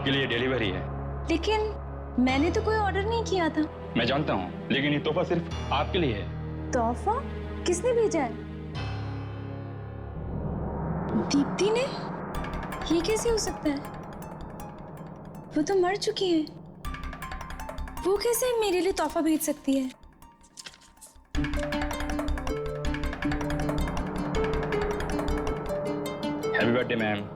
आपके लिए डिलीवरी है। लेकिन मैंने तो कोई ऑर्डर नहीं किया था। मैं जानता हूँ, लेकिन ये तोहफा सिर्फ आपके लिए है। तोहफा? किसने भेजा है? दीप्ति ने? ये कैसे हो सकता है? वो तो मर चुकी है। वो कैसे मेरे लिए तोहफा भेज सकती है? Happy birthday ma'am.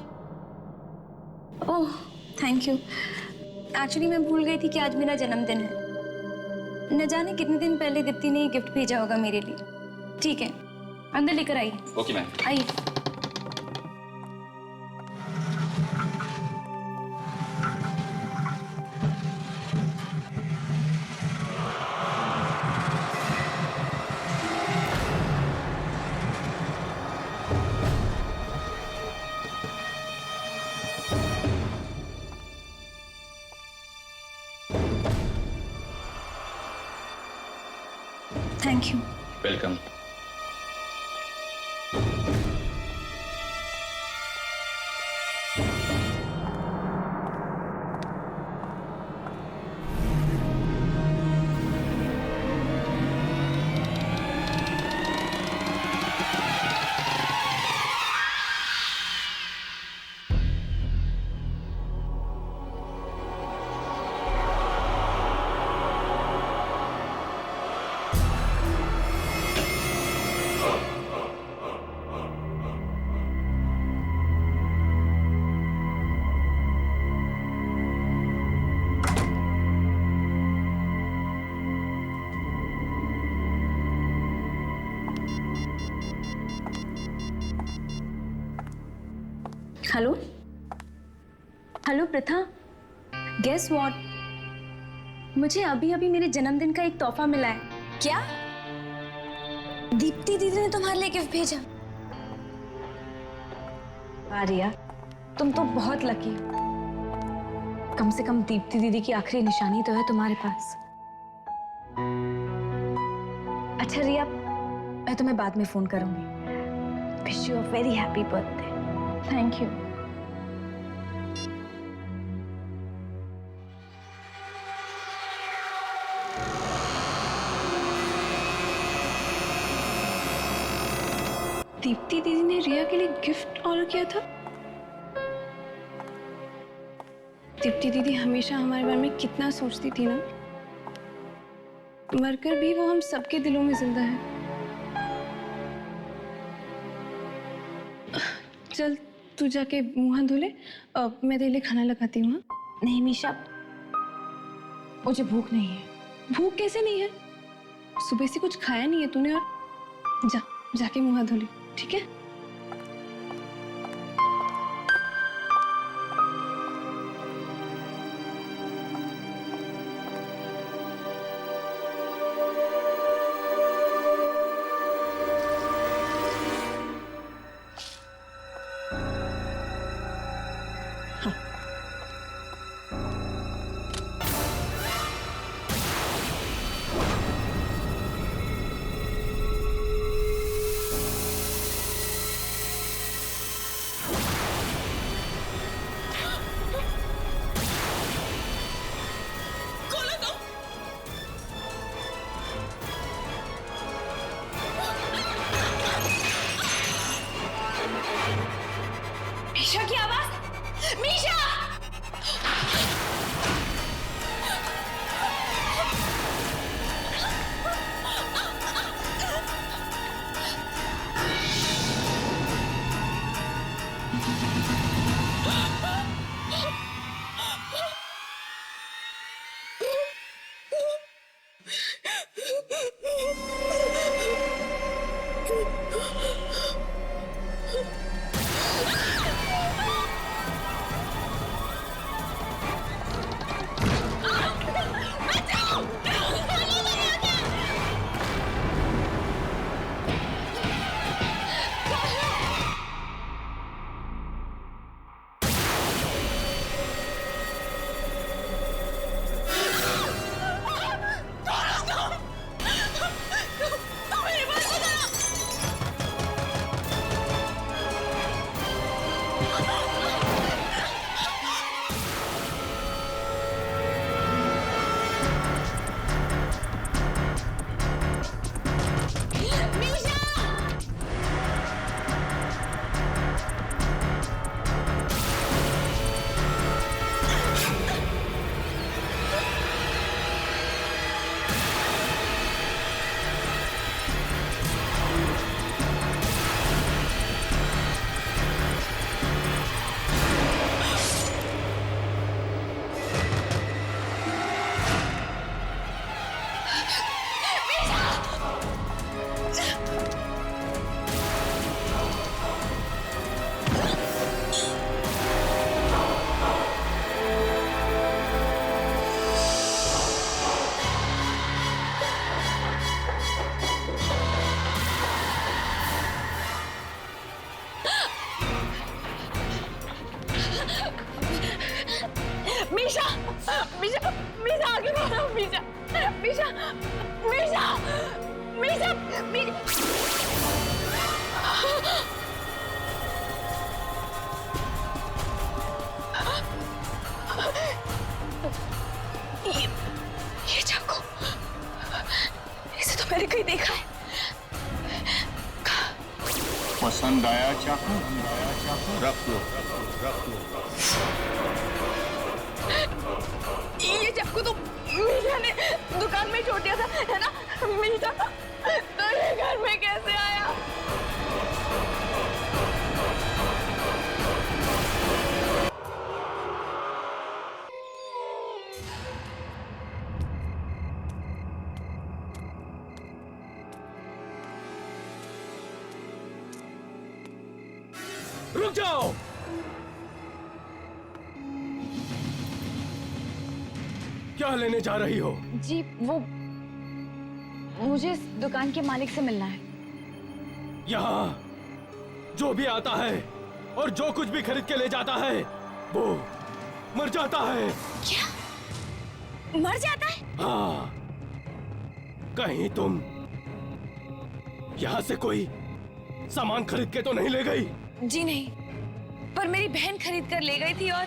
Oh thank you. Actually मैं भूल गई थी कि आज मेरा जन्मदिन है। न जाने कितने दिन पहले दीप्ति ने गिफ्ट भेजा होगा मेरे लिए। ठीक है, अंदर लेकर आइए। Okay ma'am. आइए। Thank you. Welcome. Hello hello Pratha, guess what? मुझे अभी अभी मेरे जन्मदिन का एक तोहफा मिला है। क्या? दीप्ति दीदी ने तुम्हारे लिए गिफ्ट भेजा? आर्या, तुम तो बहुत लकी हो। कम से कम दीप्ति दीदी की आखिरी निशानी तो है तुम्हारे पास। अच्छा रिया, मैं तुम्हें बाद में फोन करूंगी। Wish you a very happy birthday. Thank you. Deepti दीदी ने रिया के लिए गिफ्ट ऑर्डर किया था। दीप्ति दीदी हमेशा हमारे बारे में कितना सोचती थी ना। मरकर भी वो हम सबके दिलों में जिंदा है। चल तू जाके मुंह हाथ धो ले, मैं तेरे लिए खाना लगाती हूँ। नहीं मीशा, मुझे भूख नहीं है। भूख कैसे नहीं है? सुबह से कुछ खाया नहीं है तूने। और जाके मुंह हाथ धो ले, ठीक है? मीशा की आवाज! मीशा! मीशा, मीशा, मीशा, ये चाकू, इसे तो मैंने कहीं देखा है। पसंद आया चाकू? रख लो। ये चाकू तो मीशा ने दुकान में छोड़ दिया था, है ना? मीशा तेरे घर में कैसे आया? रुक जाओ। क्या लेने जा रही हो? जी वो मुझे इस दुकान के मालिक से मिलना है। यहाँ जो भी आता है और जो कुछ भी खरीद के ले जाता है वो मर जाता है। क्या? मर जाता है? हाँ, कहीं तुम यहाँ से कोई सामान खरीद के तो नहीं ले गई? जी नहीं, पर मेरी बहन खरीद कर ले गई थी और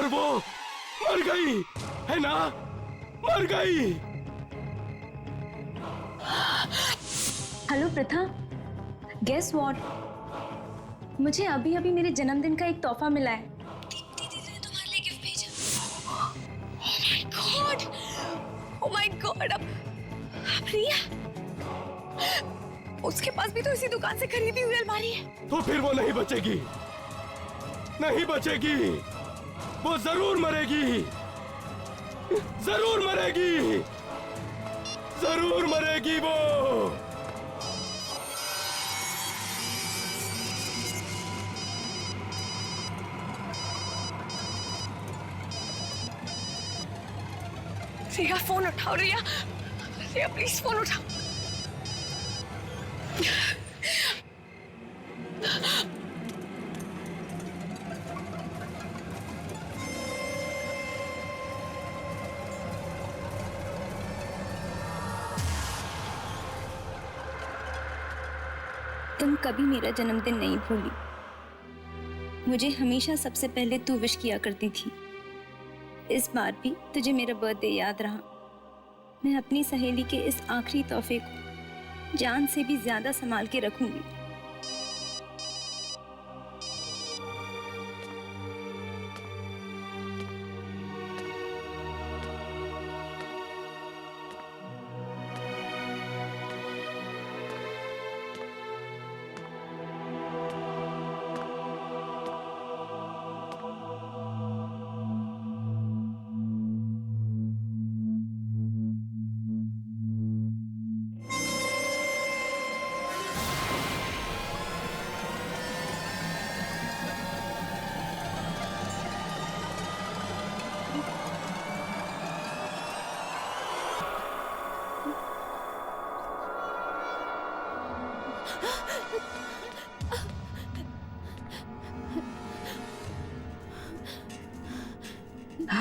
वो मर गई है ना? मर गई। हेलो प्रथा, गेस व्हाट, मुझे अभी अभी मेरे जन्मदिन का एक तोहफा मिला है। दीदी ने तुम्हारे लिए गिफ्ट भेजा। ओह माय गॉड, अब रिया, उसके पास भी तो इसी दुकान से खरीदी हुई अलमारी है। तो फिर वो नहीं बचेगी, नहीं बचेगी, वो जरूर मरेगी, जरूर मरेगी, जरूर मरेगी वो। रिया फोन उठाओ, रिया, रिया प्लीज फोन उठाओ। तुम कभी मेरा जन्मदिन नहीं भूली। मुझे हमेशा सबसे पहले तू विश किया करती थी। इस बार भी तुझे मेरा बर्थडे याद रहा। मैं अपनी सहेली के इस आखिरी तोहफे को जान से भी ज्यादा संभाल के रखूंगी।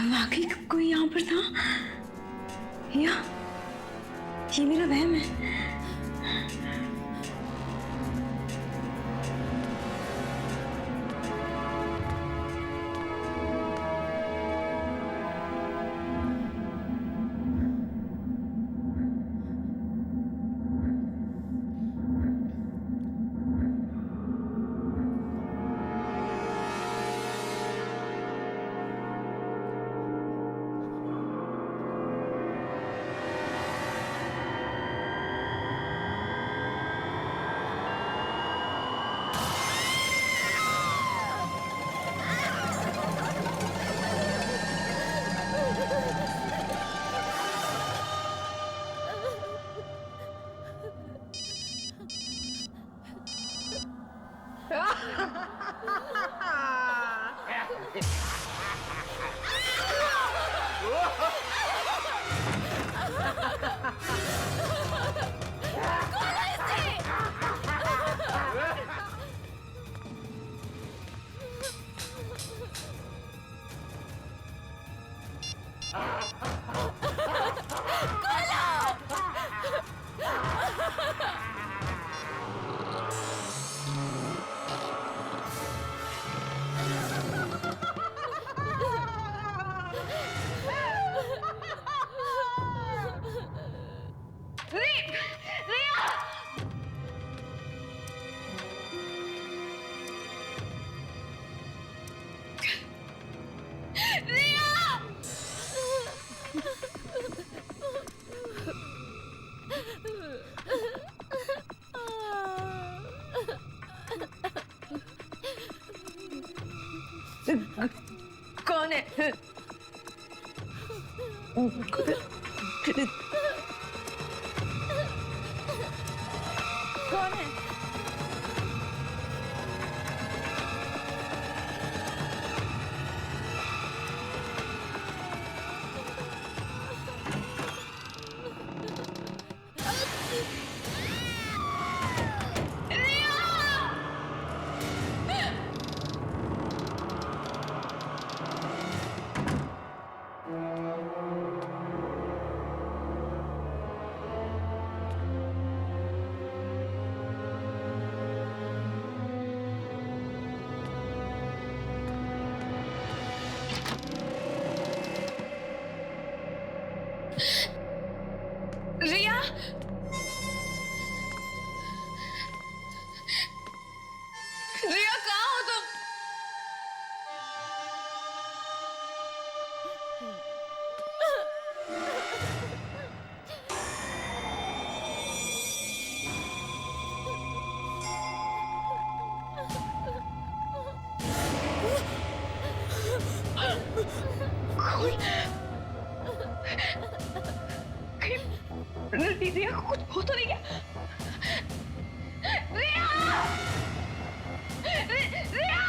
वाकई कोई यहाँ पर था या ये मेरा वहम है? है? कौन है? रिया, रिया कहाँ हो तुम? रिया कुछ हो तो नहीं गया? रिया! रिया!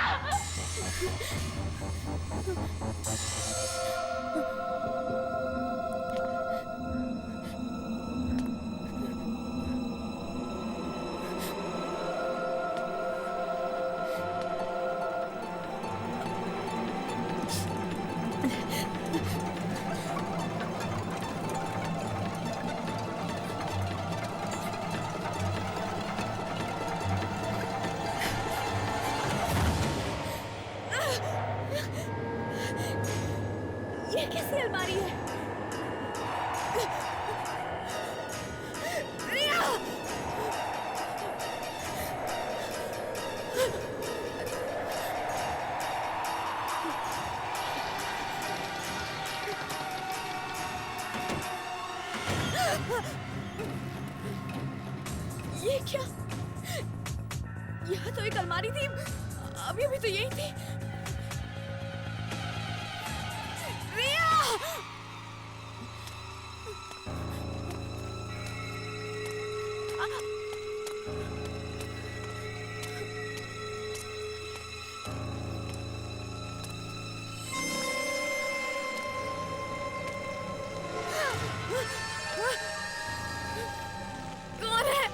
ये कैसी अलमारी है? रिया! ये क्या? यहाँ तो एक अलमारी थी, अभी अभी तो यही थी। रिया! कौन है?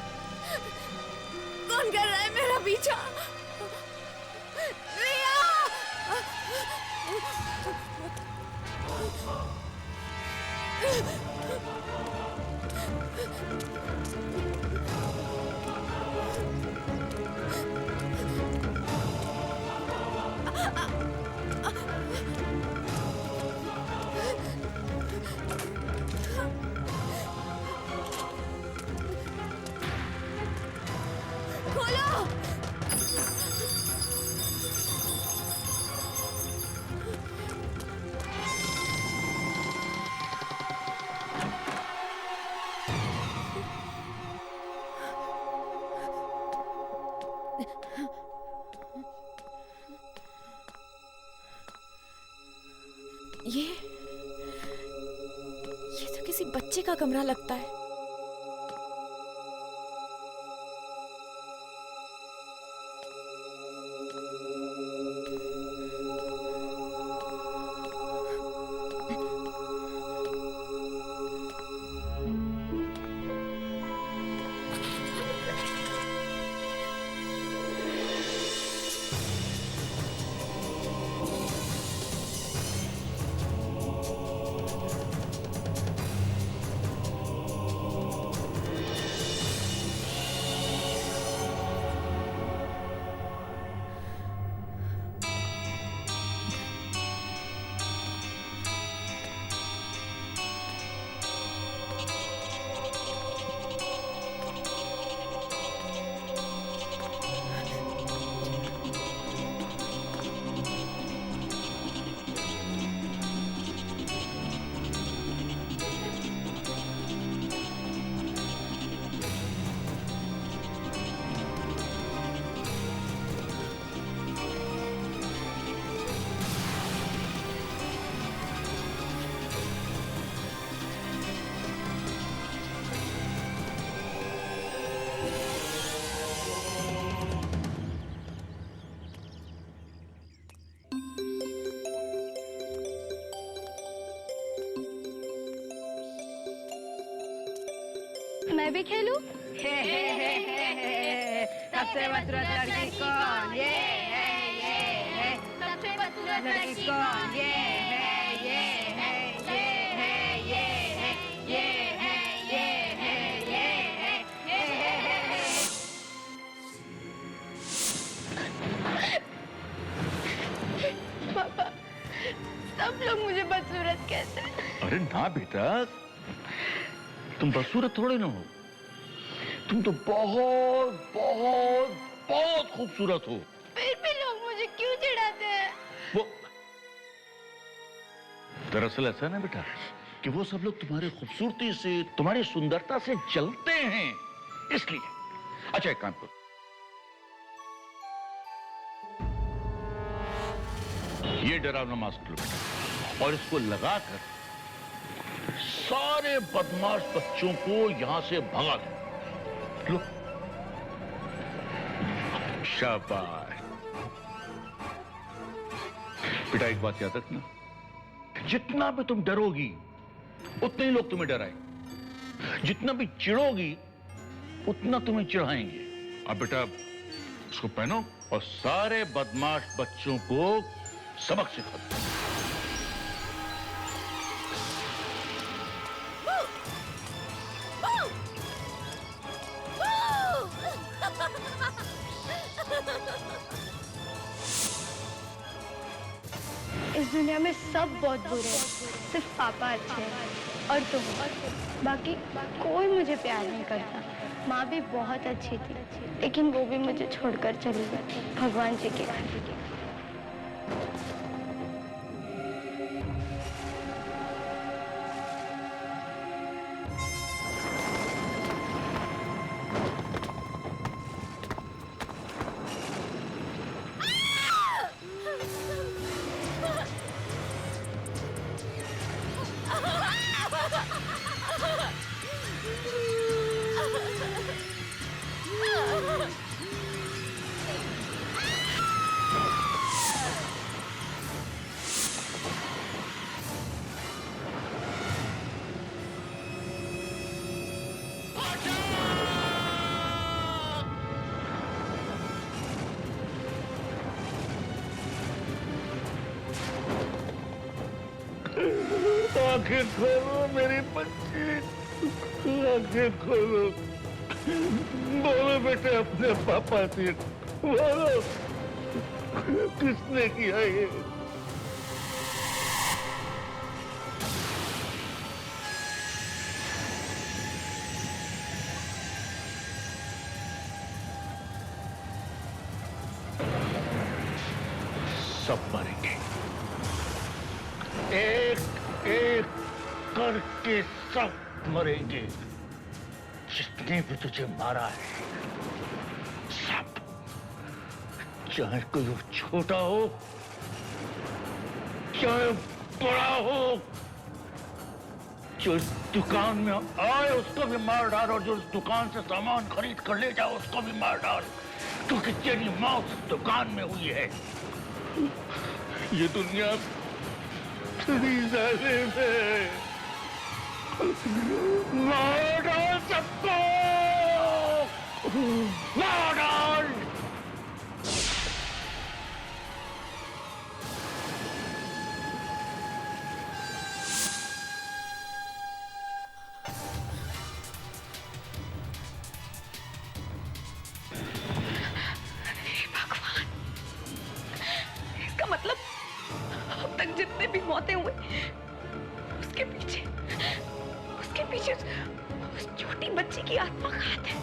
कौन कर रहा है मेरा पीछा? रिया! खोलो! ये तो किसी बच्चे का कमरा लगता है। मैं भी खेलूं? सबसे बदसूरत लड़की कौन? ये है। सबसे बदसूरत लड़की कौन? ये है। ये है। ये है। ये है। ये है। ये है। ये है। पापा, सब लोग मुझे बदसूरत कहते हैं। अरे ना बेटा, तुम बदसूरत थोड़े ना हो, तुम तो बहुत बहुत बहुत खूबसूरत हो। फिर भी लोग मुझे क्यों चिढ़ाते हैं? वो दरअसल ऐसा ना बेटा कि वो सब लोग तुम्हारी खूबसूरती से, तुम्हारी सुंदरता से जलते हैं, इसलिए। अच्छा एक काम करो, ये डरावना मास्क लो बेटा और इसको लगाकर सारे बदमाश बच्चों को यहां से भगा दो। लो, शाबाश बेटा। एक बात याद रखना, जितना भी तुम डरोगी उतने ही लोग तुम्हें डराएंगे, जितना भी चिढ़ोगी उतना तुम्हें चिढ़ाएंगे। अब बेटा इसको पहनो और सारे बदमाश बच्चों को सबक सिखा दो। इस दुनिया में सब बहुत बुरे हैं, सिर्फ पापा अच्छे हैं और तुम। बाकी कोई मुझे प्यार नहीं करता। माँ भी बहुत अच्छी थी, लेकिन वो भी मुझे छोड़कर चली गई भगवान जी के घर। आंखें खोलो मेरी बच्ची, आंखें खोलो। बोलो बेटे अपने पापा से, बोलो किसने किया ये? सब मरेंगे, एक एक करके सब मरेंगे। जितने भी तुझे मारा है सब, चाहे कोई वो छोटा हो चाहे बड़ा हो, जो इस दुकान में आए उसको भी मार डाल और जो इस दुकान से सामान खरीद कर ले जाओ उसको भी मार डाल, क्योंकि तेरी मौत इस दुकान में हुई है। ये दुनिया तेरी जालिम है, मार डाल सबको, मार डाल। इसका मतलब अब तक जितने भी मौतें हुई उसके पीछे उस छोटी बच्ची की आत्मा का हाथ है।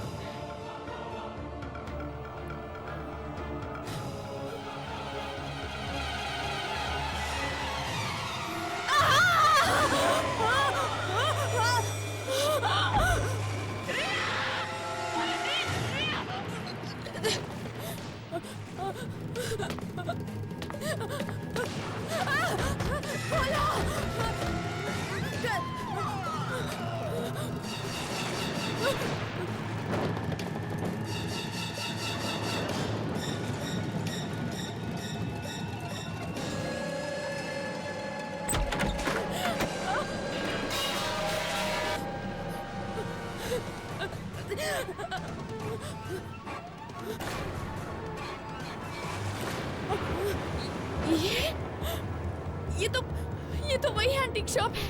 ये तो वही एंटीक शॉप है।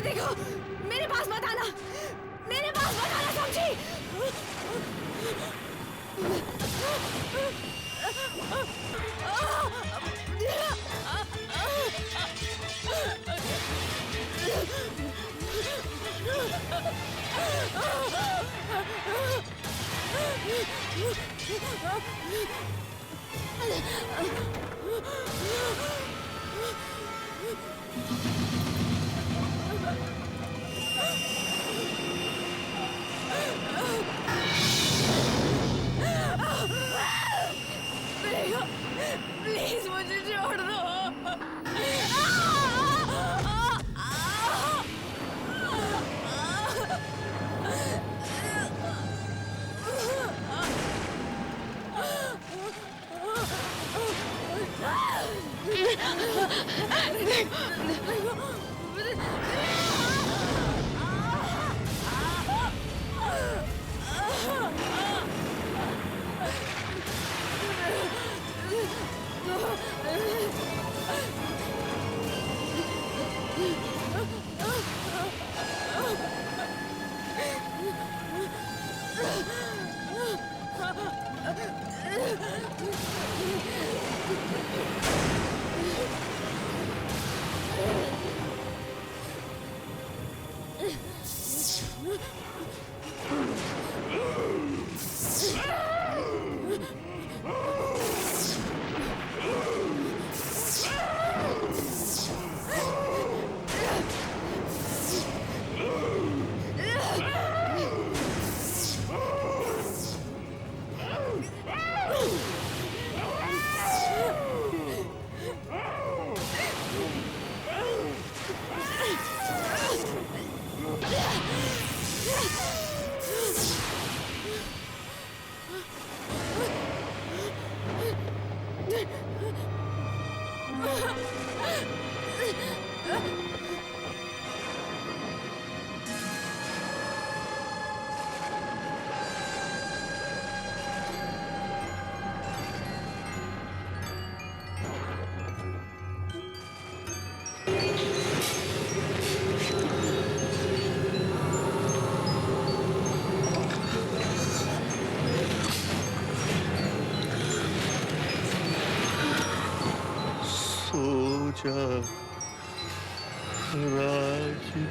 देखो, मेरे पास मत आना, मेरे पास मत आना, समझी? प्लीज मुझे छोड़ दो।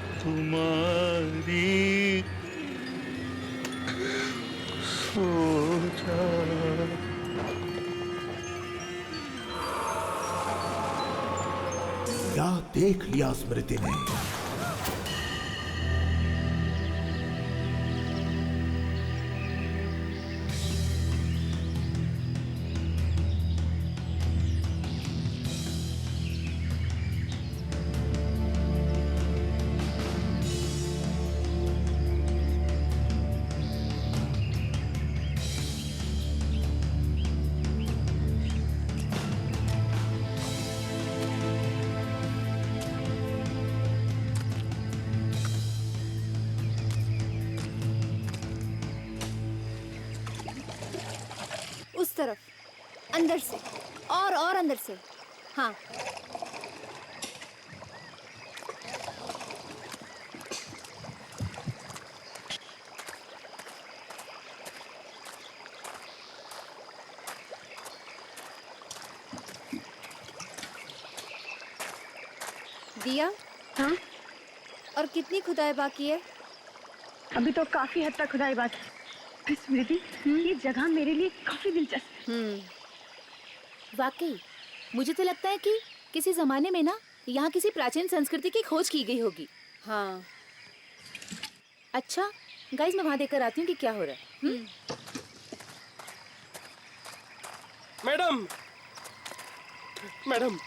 राजकुमारी सो जा। क्या देख लिया स्मृति ने? उस तरफ, अंदर से और अंदर से। हाँ, दिया। हाँ, और कितनी खुदाई बाकी है? अभी तो काफी हद तक खुदाई बात है। स्मृति, ये जगह मेरे लिए काफी दिलचस्प है। वाकई मुझे तो लगता है कि किसी जमाने में ना यहाँ किसी प्राचीन संस्कृति की खोज की गई होगी। हाँ, अच्छा गाइस, मैं वहाँ देखकर आती हूँ कि क्या हो रहा है। मैडम, मैडम,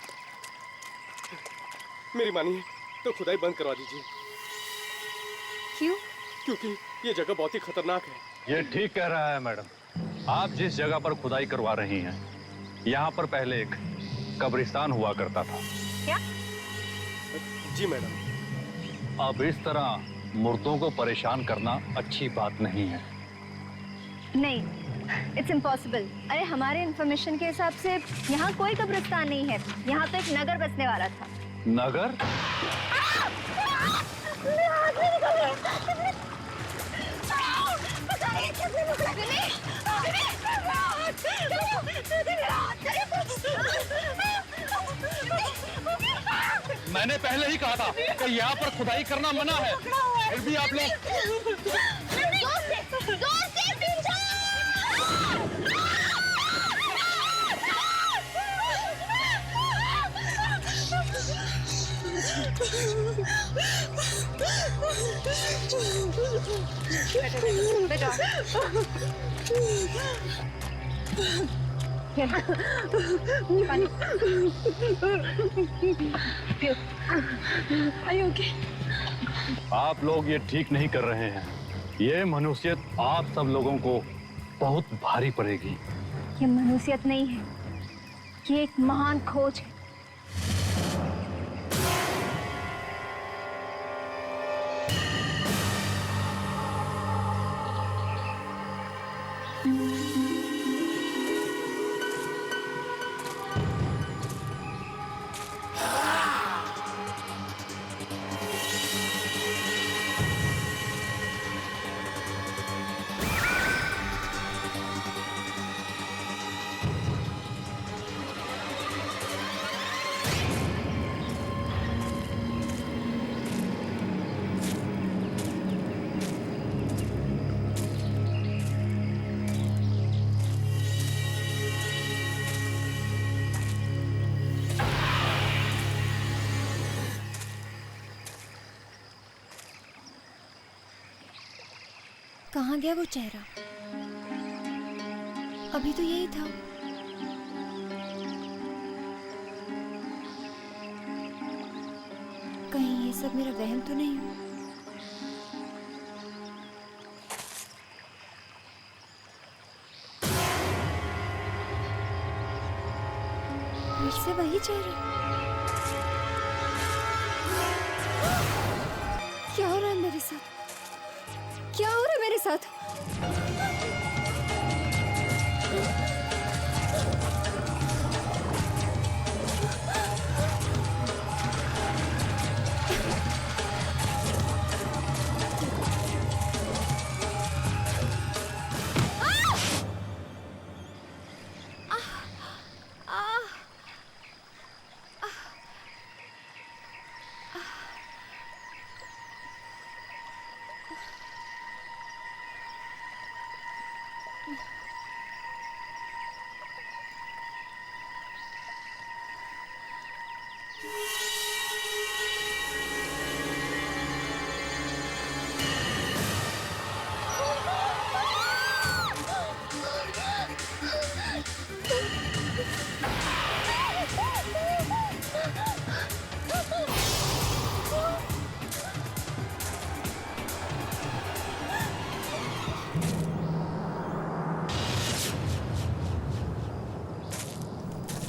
मेरी मानिए तो खुदाई बंद करवा दीजिए। क्यों? क्योंकि ये जगह बहुत ही खतरनाक है ये ठीक कह रहा है मैडम। आप जिस जगह पर खुदाई करवा रही हैं, यहाँ पर पहले एक कब्रिस्तान हुआ करता था। क्या? जी मैडम। अब इस तरह मुर्दों को परेशान करना अच्छी बात नहीं है। नहीं, इट्स इम्पॉसिबल। अरे हमारे इंफॉर्मेशन के हिसाब से यहाँ कोई कब्रिस्तान नहीं है। यहाँ तो एक नगर बसने वाला था। नगर? मैंने पहले ही कहा था कि यहाँ पर खुदाई करना मना है, फिर भी आप लोग। बेटा आप लोग ये ठीक नहीं कर रहे हैं। ये मनुष्यत आप सब लोगों को बहुत भारी पड़ेगी। ये मनुष्यत नहीं है, ये एक महान खोज है। कहाँ गया वो चेहरा? अभी तो यही था। कहीं ये सब मेरा वहम तो नहीं हुआ? फिर से वही चेहरा। क्या हो रहा है मेरे साथ? क्या हो रहा है मेरे साथ?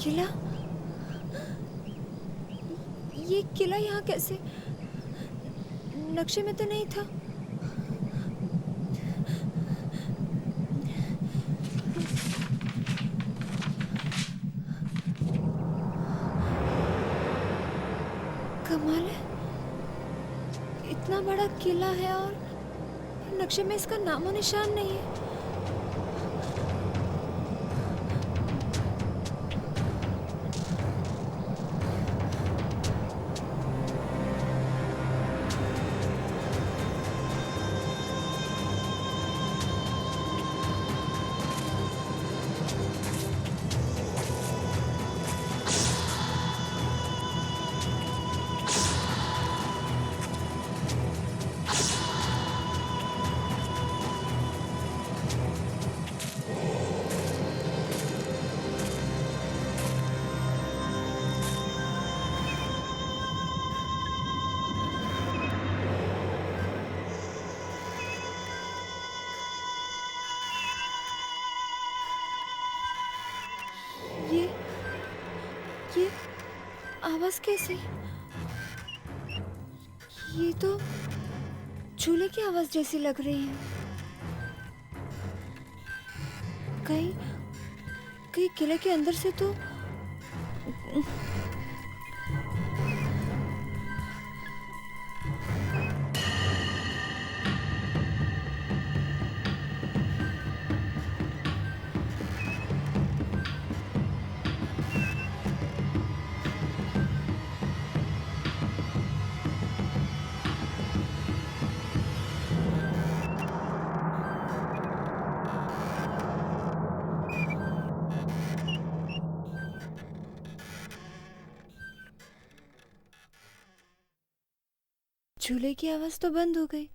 किला? ये किला यहाँ कैसे? नक्शे में तो नहीं था। कमाल है, इतना बड़ा किला है और नक्शे में इसका नामो निशान नहीं है। आवाज कैसे? ये तो झूले की आवाज जैसी लग रही है। कहीं किले के अंदर से तो झूले की आवाज तो बंद हो गई।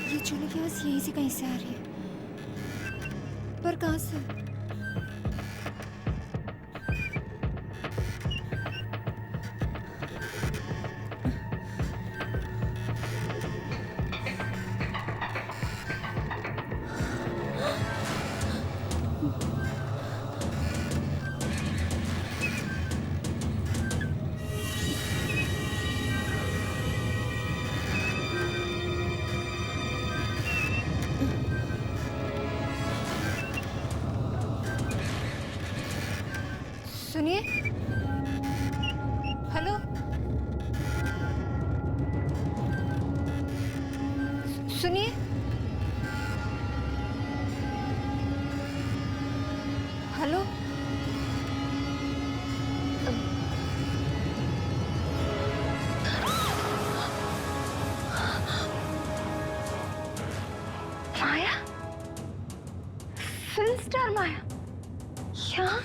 ये झूले की आवाज यहीं से कहीं से आ रही है, पर कहां से? सुनिए, हेलो, सुनिए, हेलो, माया, फिल्म स्टार माया, यहाँ?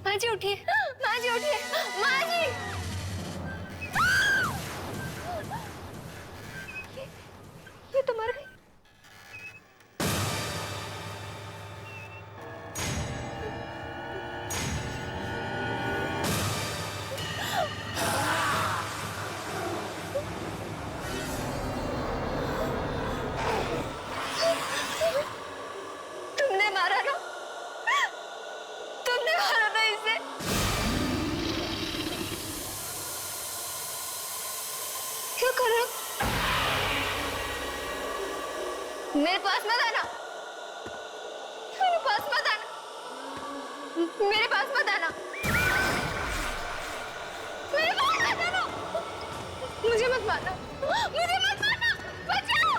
माया जी उठिए, माया जी उठिए, माया जी। ये तो मर गई। तुमने मारा ना? तुमने मारा ना इसे? क्या कर रहे हो? मेरे पास मत आना, मेरे पास मत आना, मेरे पास मत आना, मेरे पास मत आना, मुझे मत मारना, मुझे मत मारना, बचाओ,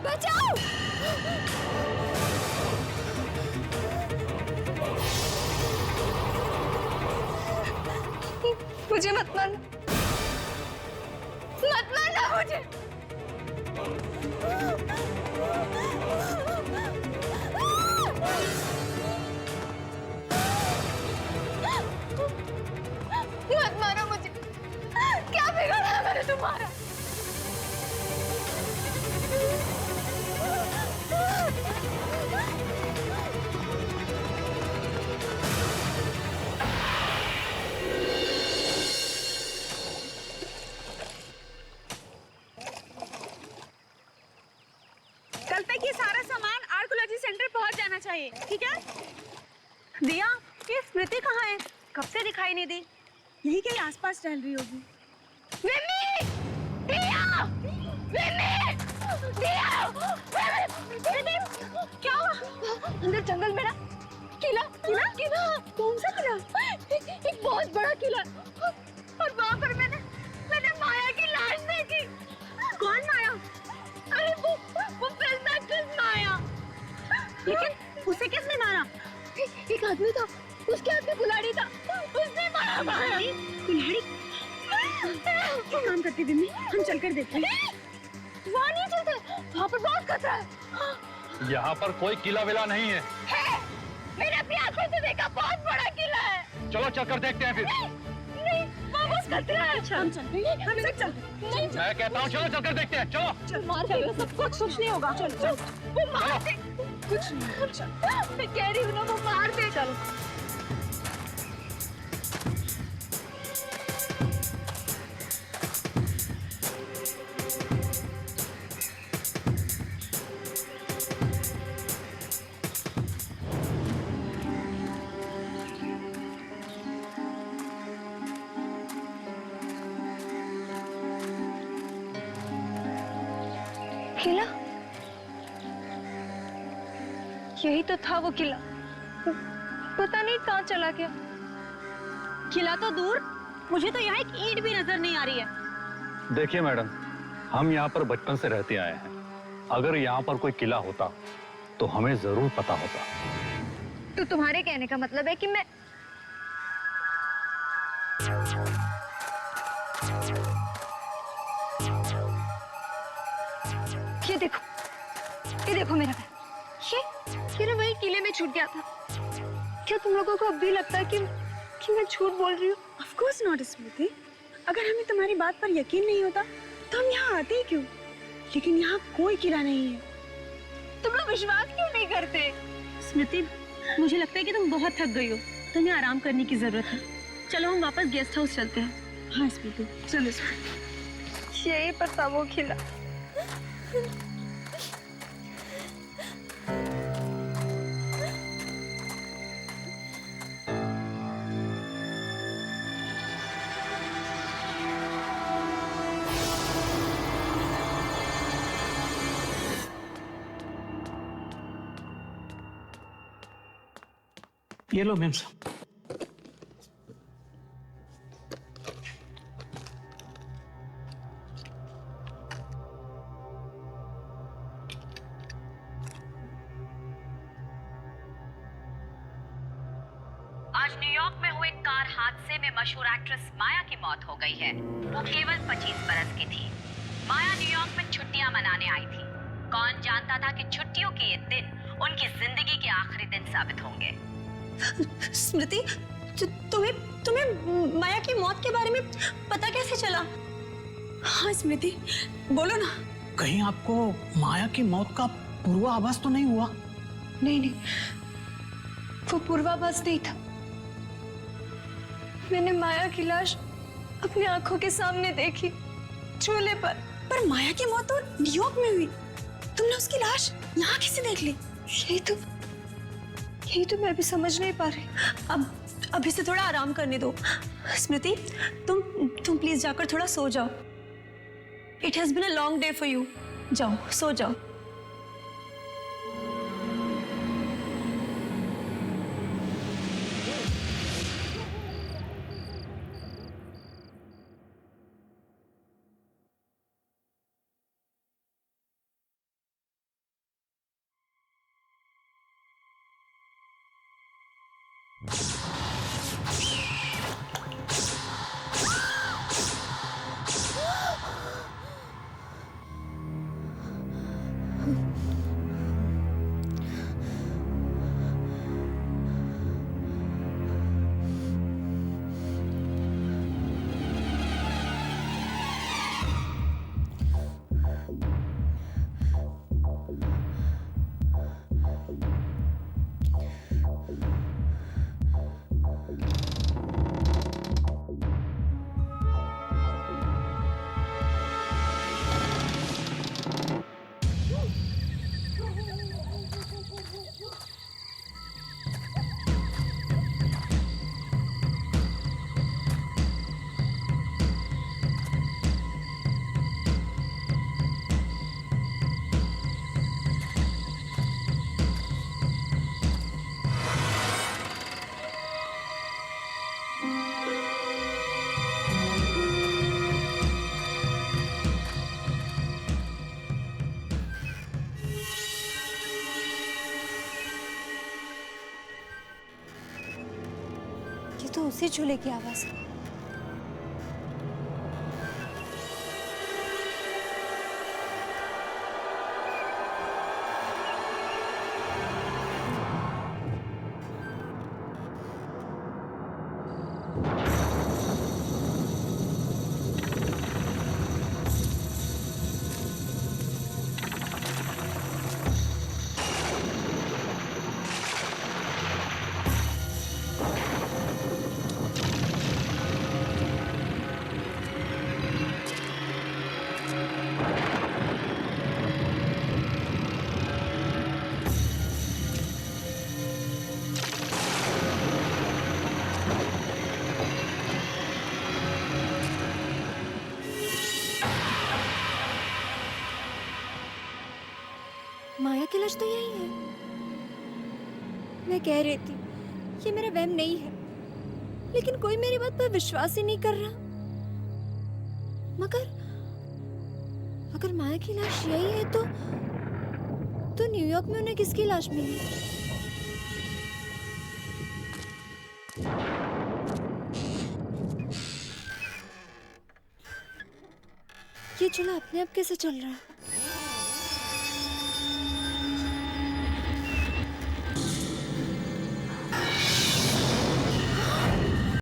बचाओ। मुझे मत मारना, मत मारना मुझे। मत मारो मुझे, क्या बिगाड़ा है मैंने तुम्हारा? लगता है कि सारा सामान आर्कोलॉजी सेंटर पहुंच जाना चाहिए, ठीक है? दिया, ये स्मृति कहाँ है? कब से दिखाई नहीं दी? यही कहीं आसपास टहल रही होगी। विम्मी! दिया! विम्मी! दिया! विम्मी! क्या हुआ? अंदर जंगल में ना किला, किला, किला। कौन सा किला? एक बहुत बड़ा किला। और वहाँ पर मैंने माया की लाश देखी। कौन माया? अरे वो फिल्म एक्ट्रेस माया। लेकिन उसे किसने मारा? एक आदमी था, उसके हाथ में कुल्हाड़ी था, उसने मारा माया। कुल्हाड़ी? क्या काम करती थी? हम चलकर देखते हैं। वहाँ नहीं चलते, वहाँ पर बहुत खतरा है। यहाँ पर कोई किला विला नहीं है। मैंने अपनी आंखों से देखा, बहुत बड़ा किला है। चलो चलकर देखते हैं फिर। नहीं, वो बस खतरा है। हम चलते हैं, हम सब चलते हैं। नहीं, मैं कहता हूँ चलो चलकर देखते हैं, चलो। चल मार देगा सब कुछ नहीं होगा। चल चल, वो मार दे। कुछ नहीं, चल। मैं कह रही हूँ ना, वो मार दे। चल। किला? यही तो था वो किला। पता नहीं कहाँ चला गया। किला तो दूर, मुझे तो यहाँ एक ईंट भी नजर नहीं आ रही है। देखिए मैडम, हम यहाँ पर बचपन से रहते आए हैं। अगर यहाँ पर कोई किला होता तो हमें जरूर पता होता। तो तुम्हारे कहने का मतलब है कि मैं ये देखो मेरा पैर। ये ना वही किले में छूट गया था। क्या तुम लोगों को अब भी लगता है कि मैं झूठ बोल रही हूँ? Of course not, स्मृति। अगर हमें तुम्हारी बात पर यकीन नहीं होता तो हम यहाँ आते ही क्यों? लेकिन यहाँ कोई किला नहीं है। तुम लोग विश्वास क्यों नहीं करते? स्मृति, मुझे लगता है कि तुम बहुत थक गई हो, तुम्हें आराम करने की जरूरत है। चलो हम वापस गेस्ट हाउस चलते हैं। हाँ स्मृति, चलो स्मृति। यही पर था वो किला। ये लो मैम साहब। आज न्यूयॉर्क में हुए कार हादसे में मशहूर एक्ट्रेस माया की मौत हो गई है। वो केवल 25 बरस की थी। माया न्यूयॉर्क में छुट्टियां मनाने आई थी। कौन जानता था कि छुट्टियों के ये दिन उनकी जिंदगी के आखिरी दिन साबित होंगे। स्मृति, तुम्हें माया की मौत के बारे में पता कैसे चला? हाँ स्मृति, बोलो ना। कहीं आपको माया की मौत का पूर्वाभास तो नहीं हुआ? नहीं, वो पूर्वाभास नहीं था। मैंने माया की लाश अपनी आंखों के सामने देखी, चूल्हे पर माया की मौत तो न्यूयॉर्क में हुई। तुमने उसकी लाश यहाँ कैसे देख ली? यही तो मैं भी समझ नहीं पा रही। अब इसे थोड़ा आराम करने दो। स्मृति, तुम प्लीज जाकर थोड़ा सो जाओ। It has been a long day for you. जाओ, सो जाओ। तो उसी चूल्हे की आवाज है। माया की लाश तो यही है। मैं कह रही थी ये मेरा वहम नहीं है, लेकिन कोई मेरी बात पर विश्वास ही नहीं कर रहा। मगर अगर माया की लाश यही है तो न्यूयॉर्क में उन्हें किसकी लाश मिली? ये चूल्हा अपने आप कैसे चल रहा है?